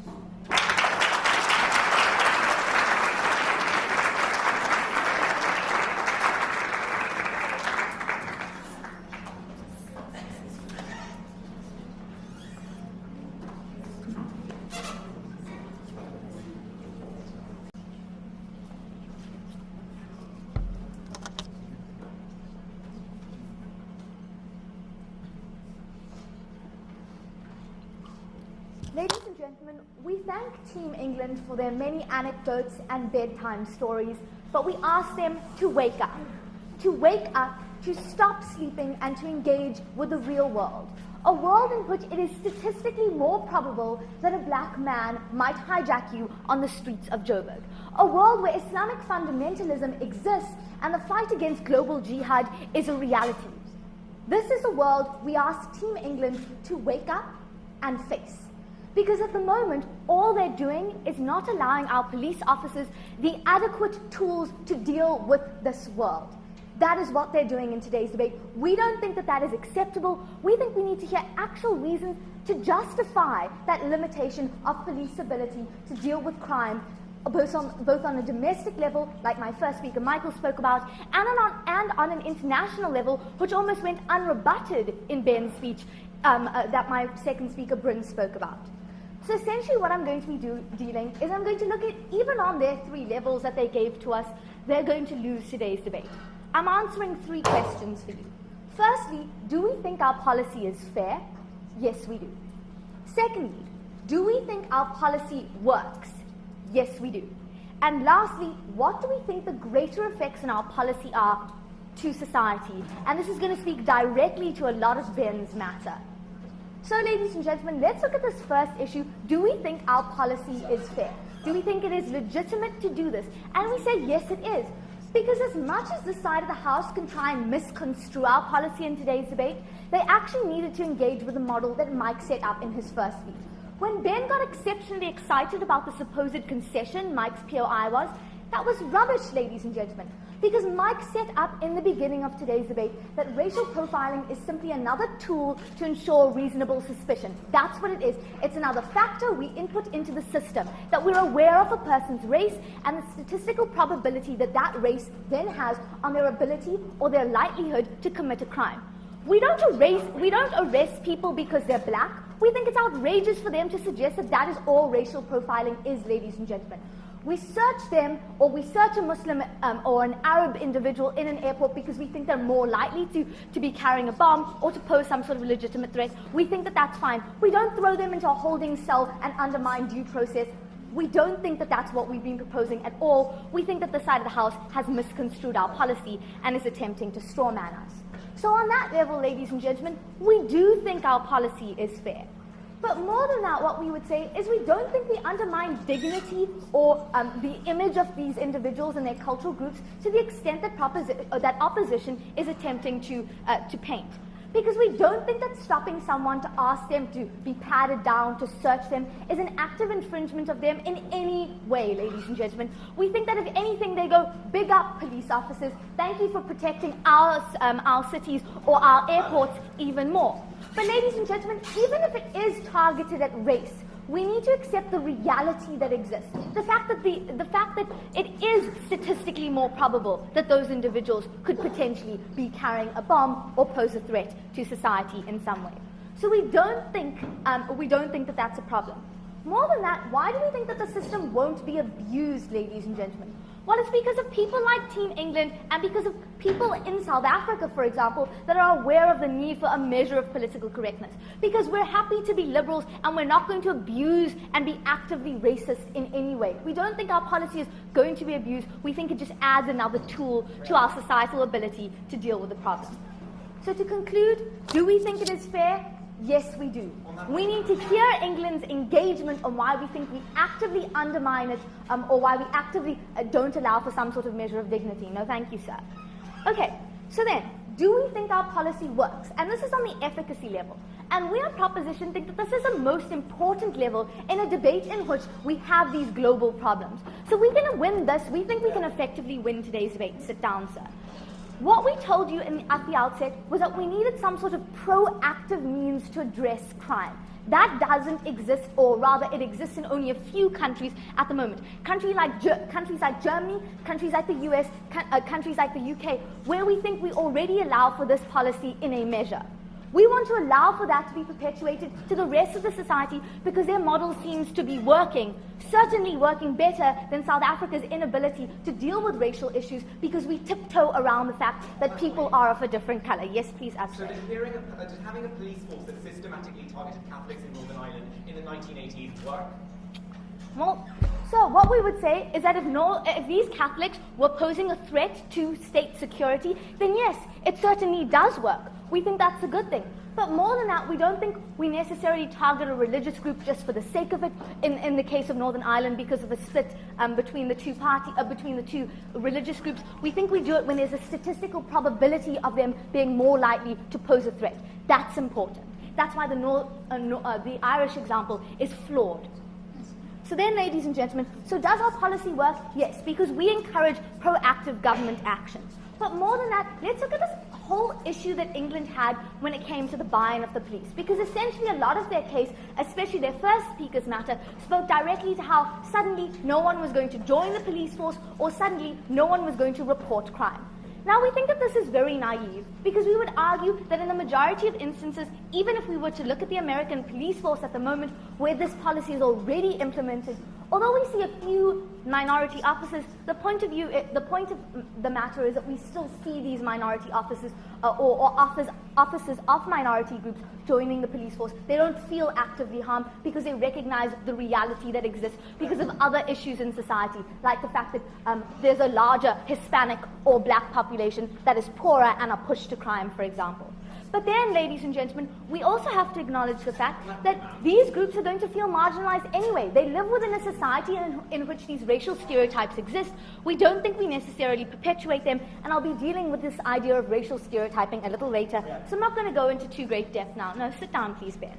Ladies and gentlemen, we thank Team England for their many anecdotes and bedtime stories, but we ask them to wake up, to stop sleeping and to engage with the real world. A world in which it is statistically more probable that a black man might hijack you on the streets of Joburg. A world where Islamic fundamentalism exists and the fight against global jihad is a reality. This is a world we ask Team England to wake up and face. Because at the moment, all they're doing is not allowing our police officers the adequate tools to deal with this world. That is what they're doing in today's debate. We don't think that that is acceptable. We think we need to hear actual reasons to justify that limitation of police ability to deal with crime, both on a domestic level, like my first speaker Michael spoke about, and on an international level, which almost went unrebutted in Ben's speech that my second speaker Brynne spoke about. So essentially what I'm going to be dealing is I'm going to look at, even on their 3 levels that they gave to us, they're going to lose today's debate. I'm answering 3 questions for you. Firstly, do we think our policy is fair? Yes, we do. Secondly, do we think our policy works? Yes, we do. And lastly, what do we think the greater effects in our policy are to society? And this is going to speak directly to a lot of Ben's matter. So, ladies and gentlemen, let's look at this first issue. Do we think our policy is fair? Do we think it is legitimate to do this? And we say, yes, it is. Because as much as this side of the House can try and misconstrue our policy in today's debate, they actually needed to engage with the model that Mike set up in his first speech. When Ben got exceptionally excited about the supposed concession Mike's POI was, that was rubbish, ladies and gentlemen. Because Mike set up in the beginning of today's debate that racial profiling is simply another tool to ensure reasonable suspicion. That's what it is. It's another factor we input into the system, that we're aware of a person's race and the statistical probability that that race then has on their ability or their likelihood to commit a crime. We don't arrest people because they're black. We think it's outrageous for them to suggest that that is all racial profiling is, ladies and gentlemen. We search them, or we search a Muslim or an Arab individual in an airport because we think they're more likely to be carrying a bomb or to pose some sort of legitimate threat. We think that that's fine. We don't throw them into a holding cell and undermine due process. We don't think that that's what we've been proposing at all. We think that the side of the House has misconstrued our policy and is attempting to strawman us. So on that level, ladies and gentlemen, we do think our policy is fair. But more than that, what we would say is we don't think we undermine dignity or the image of these individuals and their cultural groups to the extent that opposition is attempting to paint. Because we don't think that stopping someone to ask them to be patted down, to search them, is an active infringement of them in any way, ladies and gentlemen. We think that if anything, they go, big up police officers, thank you for protecting our cities or our airports even more. But ladies and gentlemen, even if it is targeted at race, we need to accept the reality that exists. The fact that it is statistically more probable that those individuals could potentially be carrying a bomb or pose a threat to society in some way. So we don't think that that's a problem. More than that, why do we think that the system won't be abused, ladies and gentlemen? Well, it's because of people like Team England and because of people in South Africa, for example, that are aware of the need for a measure of political correctness. Because we're happy to be liberals and we're not going to abuse and be actively racist in any way. We don't think our policy is going to be abused. We think it just adds another tool to our societal ability to deal with the problem. So to conclude, do we think it is fair? Yes, we do. We need to hear England's engagement on why we think we actively undermine it or why we actively don't allow for some sort of measure of dignity. No, thank you, sir. Okay, so then, do we think our policy works? And this is on the efficacy level. And we at Proposition think that this is the most important level in a debate in which we have these global problems. So we're going to win this. We think we can effectively win today's debate. Sit down, sir. What we told you at the outset was that we needed some sort of proactive means to address crime. That doesn't exist, or rather it exists in only a few countries at the moment. Countries like Germany, countries like the US, countries like the UK, where we think we already allow for this policy in a measure. We want to allow for that to be perpetuated to the rest of the society because their model seems to be working, certainly working better than South Africa's inability to deal with racial issues because we tiptoe around the fact that people are of a different color. Yes, please, So Ashley. did having a police force that systematically targeted Catholics in Northern Ireland in the 1980s work? Well, so what we would say is that if these Catholics were posing a threat to state security, then yes, it certainly does work. We think that's a good thing. But more than that, we don't think we necessarily target a religious group just for the sake of it. In the case of Northern Ireland, because of a split between the two religious groups, we think we do it when there's a statistical probability of them being more likely to pose a threat. That's important. That's why the Irish example is flawed. So then, ladies and gentlemen, so does our policy work? Yes, because we encourage proactive government action. But more than that, let's look at this whole issue that England had when it came to the buy-in of the police. Because essentially a lot of their case, especially their first speaker's matter, spoke directly to how suddenly no one was going to join the police force or suddenly no one was going to report crime. Now, we think that this is very naive because we would argue that in the majority of instances, even if we were to look at the American police force at the moment where this policy is already implemented, although we see a few minority officers, the point of the matter is that we still see these minority officers or officers of minority groups joining the police force. They don't feel actively harmed because they recognize the reality that exists because of other issues in society, like the fact that there's a larger Hispanic or black population that is poorer and are pushed to crime, for example. But then, ladies and gentlemen, we also have to acknowledge the fact that these groups are going to feel marginalized anyway. They live within a society in which these racial stereotypes exist. We don't think we necessarily perpetuate them, and I'll be dealing with this idea of racial stereotyping a little later, so I'm not going to go into too great depth now. No, sit down, please, Ben.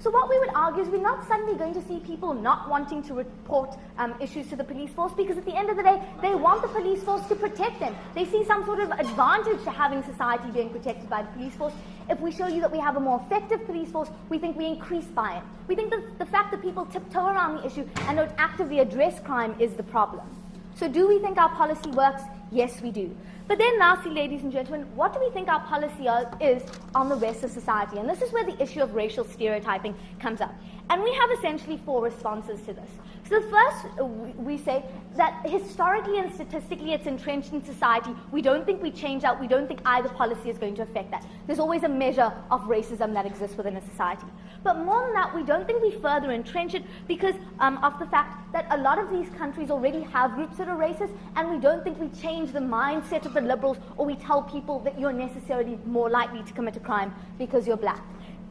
So what we would argue is we're not suddenly going to see people not wanting to report issues to the police force because at the end of the day, they want the police force to protect them. They see some sort of advantage to having society being protected by the police force. If we show you that we have a more effective police force, we think we increase buy-in. We think that the fact that people tiptoe around the issue and don't actively address crime is the problem. So do we think our policy works? Yes, we do. But then lastly, ladies and gentlemen, what do we think our policy is on the rest of society? And this is where the issue of racial stereotyping comes up. And we have essentially 4 responses to this. So the first, we say that historically and statistically it's entrenched in society. We don't think we change that. We don't think either policy is going to affect that. There's always a measure of racism that exists within a society. But more than that, we don't think we further entrench it because of the fact that a lot of these countries already have groups that are racist, and we don't think we change the mindset of the liberals or we tell people that you're necessarily more likely to commit a crime because you're black.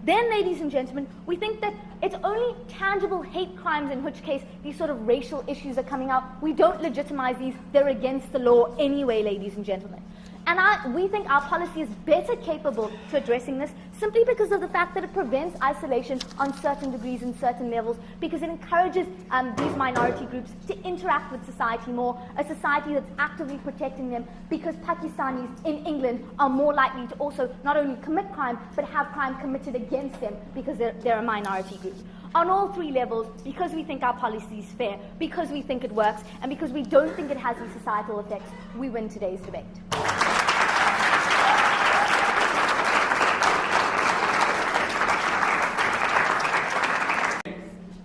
Then, ladies and gentlemen, we think that it's only tangible hate crimes in which case these sort of racial issues are coming out. We don't legitimize these. They're against the law anyway, ladies and gentlemen. And we think our policy is better capable to addressing this simply because of the fact that it prevents isolation on certain degrees and certain levels, because it encourages these minority groups to interact with society more, a society that's actively protecting them, because Pakistanis in England are more likely to also not only commit crime, but have crime committed against them because they're a minority group. On all 3 levels, because we think our policy is fair, because we think it works, and because we don't think it has these societal effects, we win today's debate.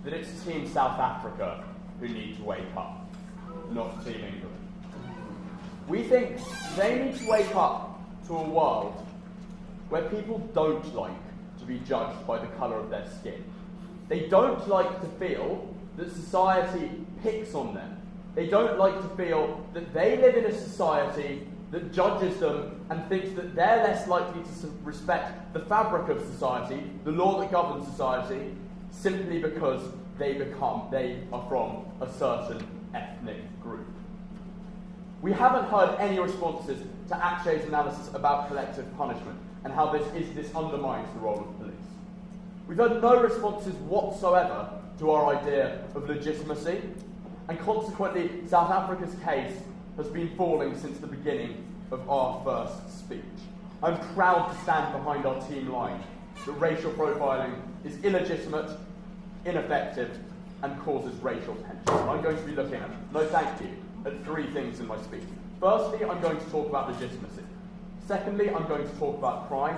That it's Team South Africa who need to wake up, not Team England. We think they need to wake up to a world where people don't like to be judged by the colour of their skin. They don't like to feel that society picks on them. They don't like to feel that they live in a society that judges them and thinks that they're less likely to respect the fabric of society, the law that governs society, simply because they are from a certain ethnic group. We haven't heard any responses to Akshay's analysis about collective punishment and how this undermines the role of police. We've heard no responses whatsoever to our idea of legitimacy, and consequently South Africa's case has been falling since the beginning of our first speech. I'm proud to stand behind our team line that racial profiling is illegitimate, ineffective, and causes racial tension. I'm going to be looking at 3 things in my speech. Firstly, I'm going to talk about legitimacy. Secondly, I'm going to talk about crime.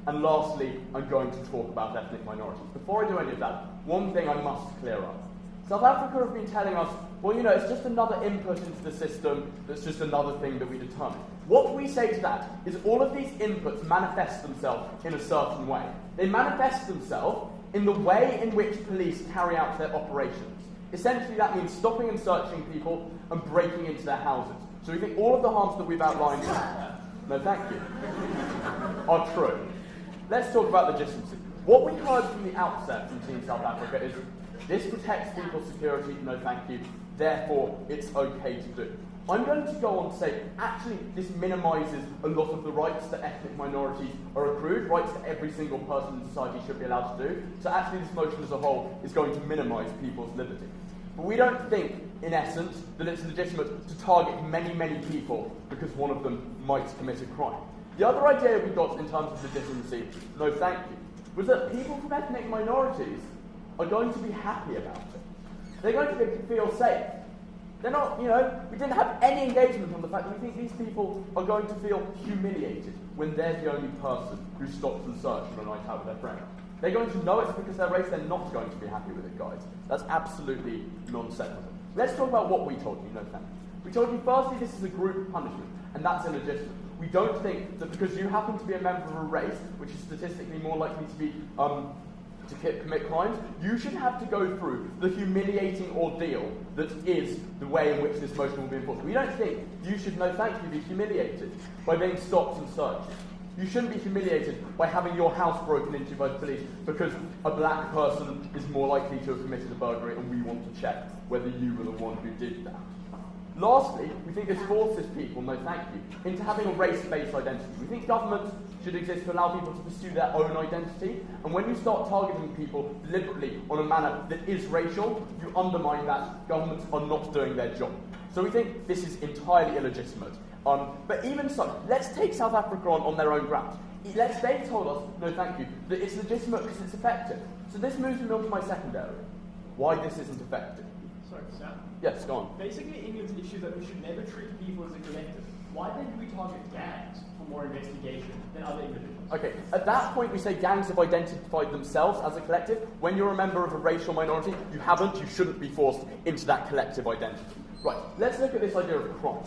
And lastly, I'm going to talk about ethnic minorities. Before I do any of that, one thing I must clear up. South Africa have been telling us, well, you know, it's just another input into the system, that's just another thing that we determine. What we say to that is all of these inputs manifest themselves in a certain way. They manifest themselves in the way in which police carry out their operations. Essentially, that means stopping and searching people and breaking into their houses. So we think all of the harms that we've outlined, no thank you, are true. Let's talk about legitimacy. What we heard from the outset from Team South Africa is, this protects people's security, no thank you, therefore it's okay to do. I'm going to go on to say, actually, this minimises a lot of the rights that ethnic minorities are accrued, rights that every single person in society should be allowed to do. So actually, this motion as a whole is going to minimise people's liberty. But we don't think, in essence, that it's legitimate to target many, many people because one of them might commit a crime. The other idea we got in terms of legitimacy, no thank you, was that people from ethnic minorities are going to be happy about it. They're going to feel safe. They're not, you know, we didn't have any engagement on the fact that we think these people are going to feel humiliated when they're the only person who stops and searches on a night out with their friends. They're going to know it's because they're race, they're not going to be happy with it, guys. That's absolutely non-sensical. Let's talk about what we told you, no thank you. We told you, firstly, this is a group punishment, and that's illegitimate. We don't think that because you happen to be a member of a race, which is statistically more likely to be to commit crimes, you should have to go through the humiliating ordeal that is the way in which this motion will be enforced. We don't think you should, no thank you, be humiliated by being stopped and searched. You shouldn't be humiliated by having your house broken into by the police because a black person is more likely to have committed a burglary and we want to check whether you were the one who did that. Lastly, we think this forces people, no thank you, into having a race-based identity. We think governments should exist to allow people to pursue their own identity, and when you start targeting people deliberately on a manner that is racial, you undermine that. Governments are not doing their job. So we think this is entirely illegitimate. But even so, let's take South Africa on their own grounds. They told us, no thank you, that it's legitimate because it's effective. So this moves me on to my second area. Why this isn't effective. Sorry, Sam? Yes, go on. Basically, England's issue that we should never treat people as a collective. Why then do we target gangs for more investigation than other individuals? Okay, at that point we say gangs have identified themselves as a collective. When you're a member of a racial minority, you shouldn't be forced into that collective identity. Right, let's look at this idea of crime.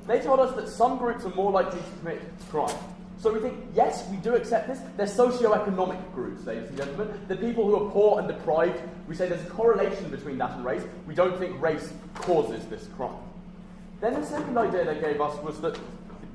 They told us that some groups are more likely to commit crime. So we think, yes, we do accept this. They're socio-economic groups, ladies and gentlemen. The people who are poor and deprived, we say there's a correlation between that and race. We don't think race causes this crime. Then the second idea they gave us was that,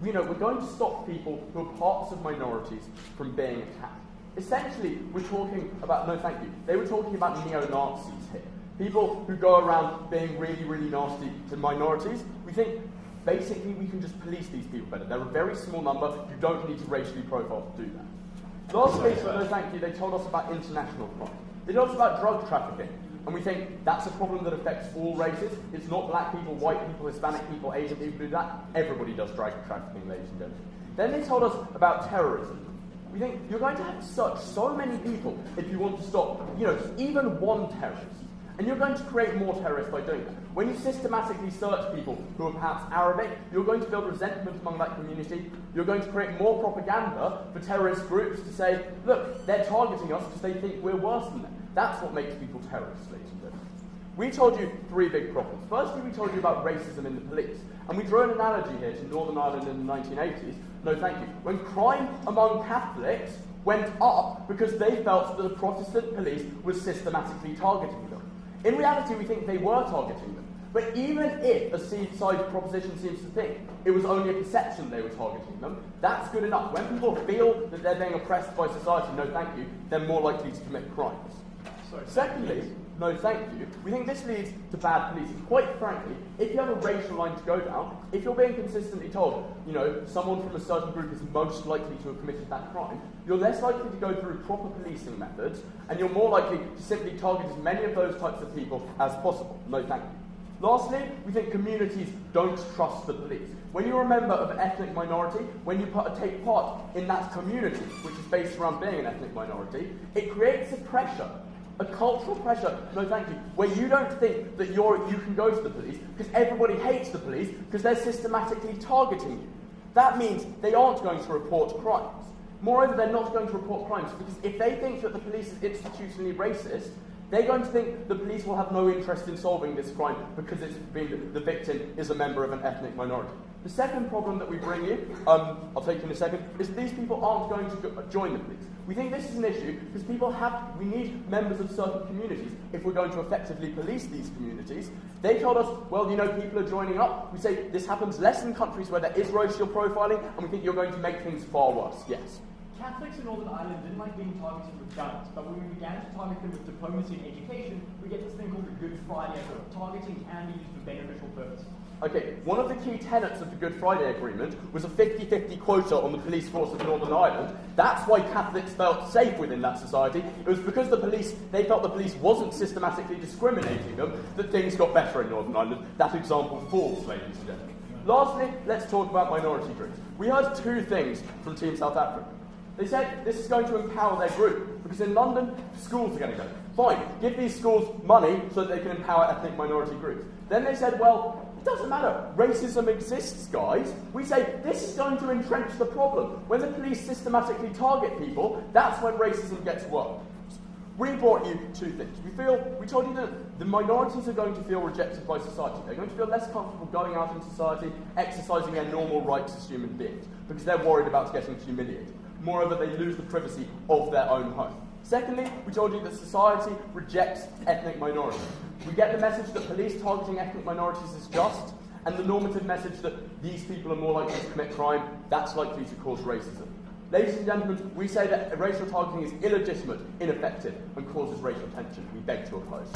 you know, we're going to stop people who are parts of minorities from being attacked. Essentially, we're talking about, no thank you, they were talking about neo-Nazis here. People who go around being really, really nasty to minorities. We think, basically, we can just police these people better. They're a very small number. You don't need to racially profile to do that. Lastly, no thank you, they told us about international crime. They told us about drug trafficking. And we think that's a problem that affects all races. It's not black people, white people, Hispanic people, Asian people who do that. Everybody does drug trafficking, ladies and gentlemen. Then they told us about terrorism. We think you're going to have to search so many people if you want to stop, you know, even one terrorist. And you're going to create more terrorists by doing that. When you systematically search people who are perhaps Arabic, you're going to build resentment among that community. You're going to create more propaganda for terrorist groups to say, look, they're targeting us because they think we're worse than them. That's what makes people terrorists, ladies and gentlemen. We told you three big problems. Firstly, we told you about racism in the police. And we drew an analogy here to Northern Ireland in the 1980s. No, thank you. When crime among Catholics went up because they felt that the Protestant police was systematically targeting them. In reality, we think they were targeting them. But even if a side proposition seems to think it was only a perception they were targeting them, that's good enough. When people feel that they're being oppressed by society, no thank you, they're more likely to commit crimes. Secondly, no thank you, we think this leads to bad policing. Quite frankly, if you have a racial line to go down, if you're being consistently told, you know, someone from a certain group is most likely to have committed that crime, you're less likely to go through proper policing methods, and you're more likely to simply target as many of those types of people as possible. No thank you. Lastly, we think communities don't trust the police. When you're a member of an ethnic minority, when you take part in that community, which is based around being an ethnic minority, it creates a pressure, a cultural pressure, no thank you, where you don't think that you can go to the police because everybody hates the police because they're systematically targeting you. That means they aren't going to report crimes. Moreover, they're not going to report crimes, because if they think that the police is institutionally racist, they're going to think the police will have no interest in solving this crime because the victim is a member of an ethnic minority. The second problem that we bring you, I'll take you in a second, is these people aren't going to join the police. We think this is an issue because we need members of certain communities if we're going to effectively police these communities. They told us, well, people are joining up. We say this happens less in countries where there is racial profiling, and we think you're going to make things far worse. Yes. Catholics in Northern Ireland didn't like being targeted with guns, but when we began to target them with diplomacy and education, we get this thing called the Good Friday Agreement. Targeting can be used for beneficial purposes. Okay, one of the key tenets of the Good Friday Agreement was a 50-50 quota on the police force of Northern Ireland. That's why Catholics felt safe within that society. It was because they felt the police wasn't systematically discriminating them that things got better in Northern Ireland. That example falls, ladies and gentlemen. Lastly, let's talk about minority groups. We heard two things from Team South Africa. They said this is going to empower their group, because in London, schools are going to go. Fine, give these schools money so that they can empower ethnic minority groups. Then they said, well, it doesn't matter. Racism exists, guys. We say this is going to entrench the problem. When the police systematically target people, that's when racism gets worse. We brought you two things. We told you that the minorities are going to feel rejected by society. They're going to feel less comfortable going out in society, exercising their normal rights as human beings, because they're worried about getting humiliated. Moreover, they lose the privacy of their own home. Secondly, we told you that society rejects ethnic minorities. We get the message that police targeting ethnic minorities is just, and the normative message that these people are more likely to commit crime, that's likely to cause racism. Ladies and gentlemen, we say that racial targeting is illegitimate, ineffective, and causes racial tension. We beg to oppose.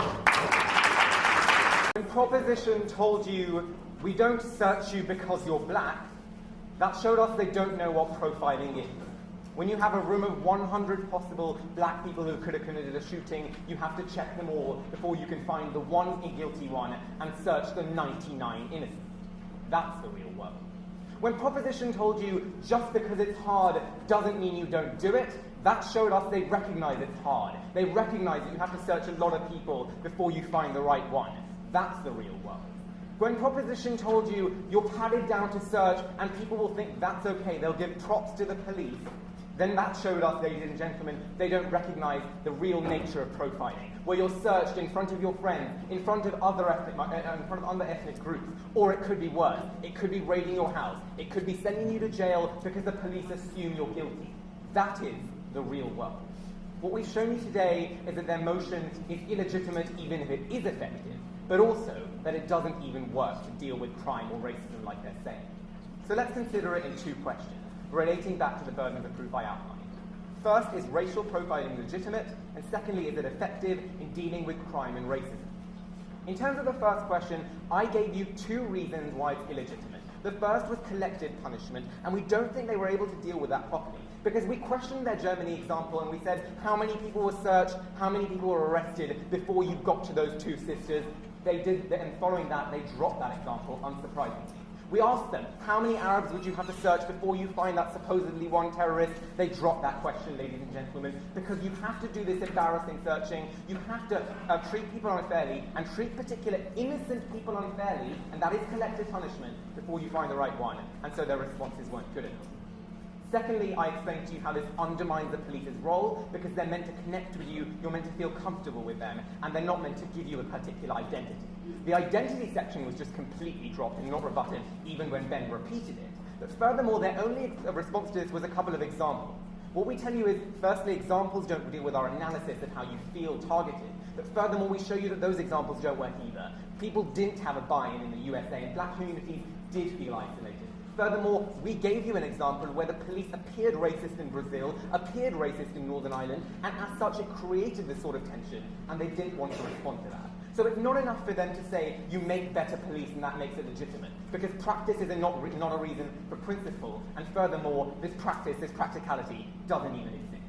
When Proposition told you, we don't search you because you're black, that showed us they don't know what profiling is. When you have a room of 100 possible black people who could have committed a shooting, you have to check them all before you can find the one guilty one and search the 99 innocent. That's the real world. When Proposition told you just because it's hard doesn't mean you don't do it, that showed us they recognize it's hard. They recognize that you have to search a lot of people before you find the right one. That's the real world. When Proposition told you you're padded down to search and people will think that's okay, they'll give props to the police, then that showed us, ladies and gentlemen, they don't recognize the real nature of profiling, where you're searched in front of your friends, in front of other ethnic groups, or it could be worse. It could be raiding your house. It could be sending you to jail because the police assume you're guilty. That is the real world. What we've shown you today is that their motion is illegitimate even if it is effective, but also that it doesn't even work to deal with crime or racism like they're saying. So let's consider it in two questions, relating back to the burden of proof I outlined. First, is racial profiling legitimate? And secondly, is it effective in dealing with crime and racism? In terms of the first question, I gave you two reasons why it's illegitimate. The first was collective punishment, and we don't think they were able to deal with that properly, because we questioned their Germany example and we said, how many people were searched, how many people were arrested before you got to those two sisters? They did, and following that, they dropped that example, unsurprisingly. We asked them, how many Arabs would you have to search before you find that supposedly one terrorist? They dropped that question, ladies and gentlemen, because you have to do this embarrassing searching. You have to treat people unfairly and treat particular innocent people unfairly, and that is collective punishment, before you find the right one. And so their responses weren't good enough. Secondly, I explained to you how this undermines the police's role, because they're meant to connect with you, you're meant to feel comfortable with them, and they're not meant to give you a particular identity. The identity section was just completely dropped and not rebutted, even when Ben repeated it. But furthermore, their only response to this was a couple of examples. What we tell you is, firstly, examples don't deal with our analysis of how you feel targeted. But furthermore, we show you that those examples don't work either. People didn't have a buy-in in the USA, and black communities did feel isolated. Furthermore, we gave you an example where the police appeared racist in Brazil, appeared racist in Northern Ireland, and as such it created this sort of tension, and they didn't want to respond to that. So it's not enough for them to say, you make better police and that makes it legitimate, because practice is not a reason for principle, and furthermore, this practicality, doesn't even exist.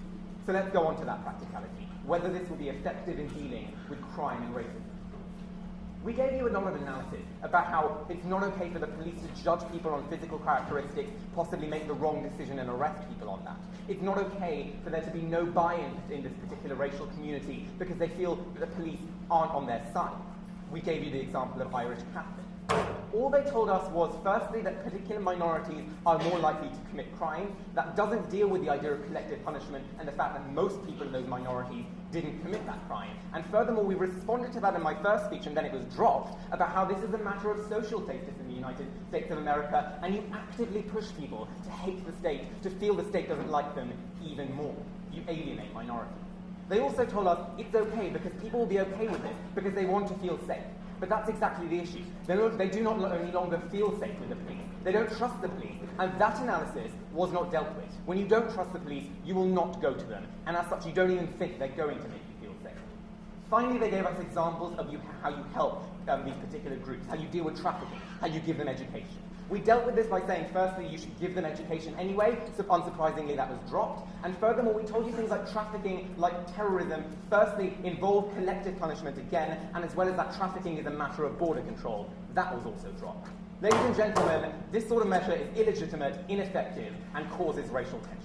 So let's go on to that practicality, whether this will be effective in dealing with crime and racism. We gave you a lot of analysis about how it's not okay for the police to judge people on physical characteristics, possibly make the wrong decision and arrest people on that. It's not okay for there to be no buy-in in this particular racial community because they feel that the police aren't on their side. We gave you the example of Irish Catholics. all they told us was, firstly, that particular minorities are more likely to commit crimes. That doesn't deal with the idea of collective punishment and the fact that most people in those minorities didn't commit that crime. And furthermore, we responded to that in my first speech, and then it was dropped, about how this is a matter of social status in the United States of America, and you actively push people to hate the state, to feel the state doesn't like them even more. You alienate minorities. They also told us it's okay because people will be okay with this because they want to feel safe. But that's exactly the issue. They do not any longer feel safe with the police. They don't trust the police, and that analysis was not dealt with. When you don't trust the police, you will not go to them, and as such, you don't even think they're going to make you feel safe. Finally, they gave us examples of how you help these particular groups, how you deal with trafficking, how you give them education. We dealt with this by saying, firstly, you should give them education anyway, so unsurprisingly that was dropped. And furthermore, we told you things like trafficking, like terrorism, firstly, involve collective punishment again, and as well as that trafficking is a matter of border control. That was also dropped. Ladies and gentlemen, this sort of measure is illegitimate, ineffective, and causes racial tension.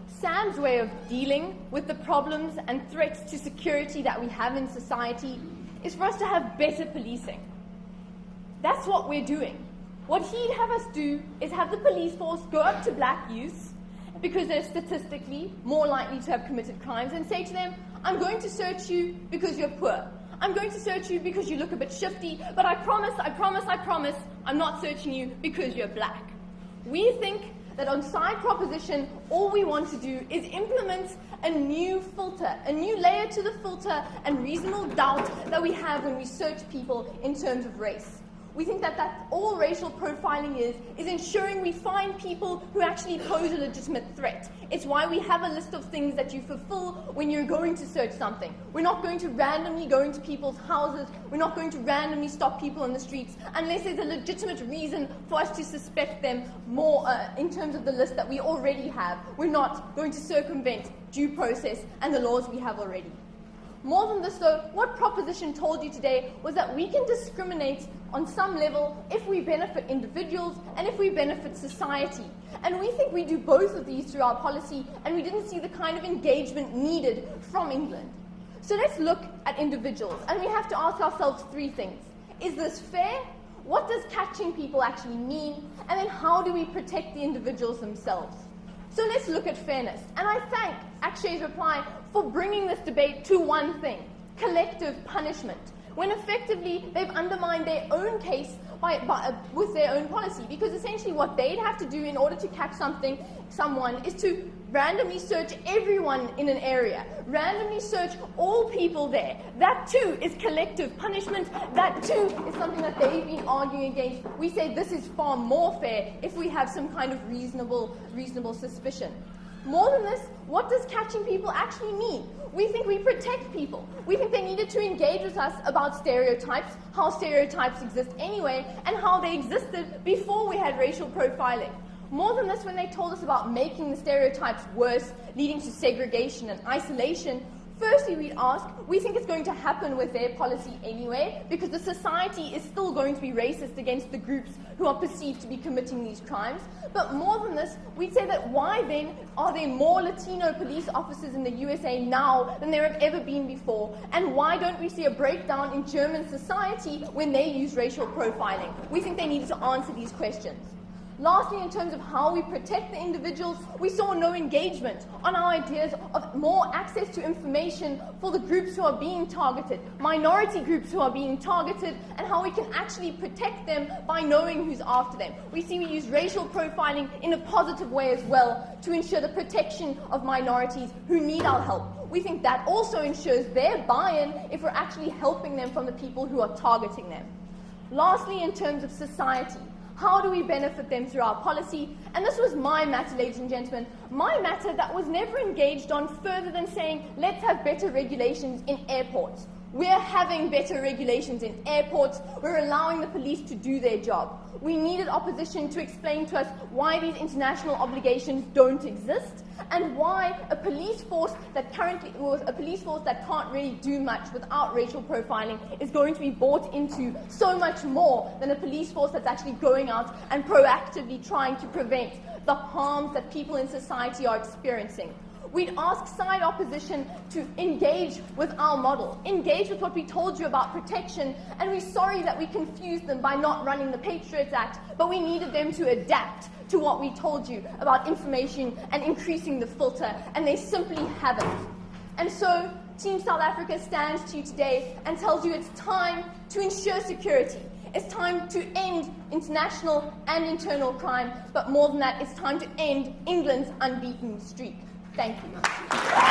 Sam's way of dealing with the problems and threats to security that we have in society is for us to have better policing. That's what we're doing. What he'd have us do is have the police force go up to black youths, because they're statistically more likely to have committed crimes, and say to them, I'm going to search you because you're poor. I'm going to search you because you look a bit shifty, but I promise, I'm not searching you because you're black. We think that on side proposition, all we want to do is implement a new filter, a new layer to the filter and reasonable doubt that we have when we search people in terms of race. We think that that's all racial profiling is ensuring we find people who actually pose a legitimate threat. It's why we have a list of things that you fulfill when you're going to search something. We're not going to randomly go into people's houses. We're not going to randomly stop people in the streets unless there's a legitimate reason for us to suspect them more in terms of the list that we already have. We're not going to circumvent due process and the laws we have already. More than this, though, what Proposition told you today was that we can discriminate on some level if we benefit individuals and if we benefit society. And we think we do both of these through our policy, and we didn't see the kind of engagement needed from England. So let's look at individuals, and we have to ask ourselves three things. Is this fair? What does catching people actually mean? And then how do we protect the individuals themselves? So let's look at fairness. And I thank Akshay's reply for bringing this debate to one thing, collective punishment, when effectively they've undermined their own case with their own policy. Because essentially what they'd have to do in order to catch someone is to randomly search everyone in an area, randomly search all people there. That too is collective punishment. That too is something that they've been arguing against. We say this is far more fair if we have some kind of reasonable suspicion. More than this, what does catching people actually mean? We think we protect people. We think they needed to engage with us about stereotypes, how stereotypes exist anyway, and how they existed before we had racial profiling. More than this, when they told us about making the stereotypes worse, leading to segregation and isolation, firstly we'd ask, we think it's going to happen with their policy anyway, because the society is still going to be racist against the groups who are perceived to be committing these crimes. But more than this, we'd say that why then are there more Latino police officers in the USA now than there have ever been before? And why don't we see a breakdown in German society when they use racial profiling? We think they needed to answer these questions. Lastly, in terms of how we protect the individuals, we saw no engagement on our ideas of more access to information for the groups who are being targeted, minority groups who are being targeted, and how we can actually protect them by knowing who's after them. We see we use racial profiling in a positive way as well to ensure the protection of minorities who need our help. We think that also ensures their buy-in if we're actually helping them from the people who are targeting them. Lastly, in terms of society, how do we benefit them through our policy? And this was my matter, ladies and gentlemen, my matter that was never engaged on further than saying, let's have better regulations in airports. We're having better regulations in airports. We're allowing the police to do their job. We needed opposition to explain to us why these international obligations don't exist and why a police force that can't really do much without racial profiling is going to be bought into so much more than a police force that's actually going out and proactively trying to prevent the harms that people in society are experiencing. We'd ask side opposition to engage with our model, engage with what we told you about protection, and we're sorry that we confused them by not running the Patriots Act, but we needed them to adapt to what we told you about information and increasing the filter, and they simply haven't. And so, Team South Africa stands to you today and tells you it's time to ensure security. It's time to end international and internal crime, but more than that, it's time to end England's unbeaten streak. Thank you.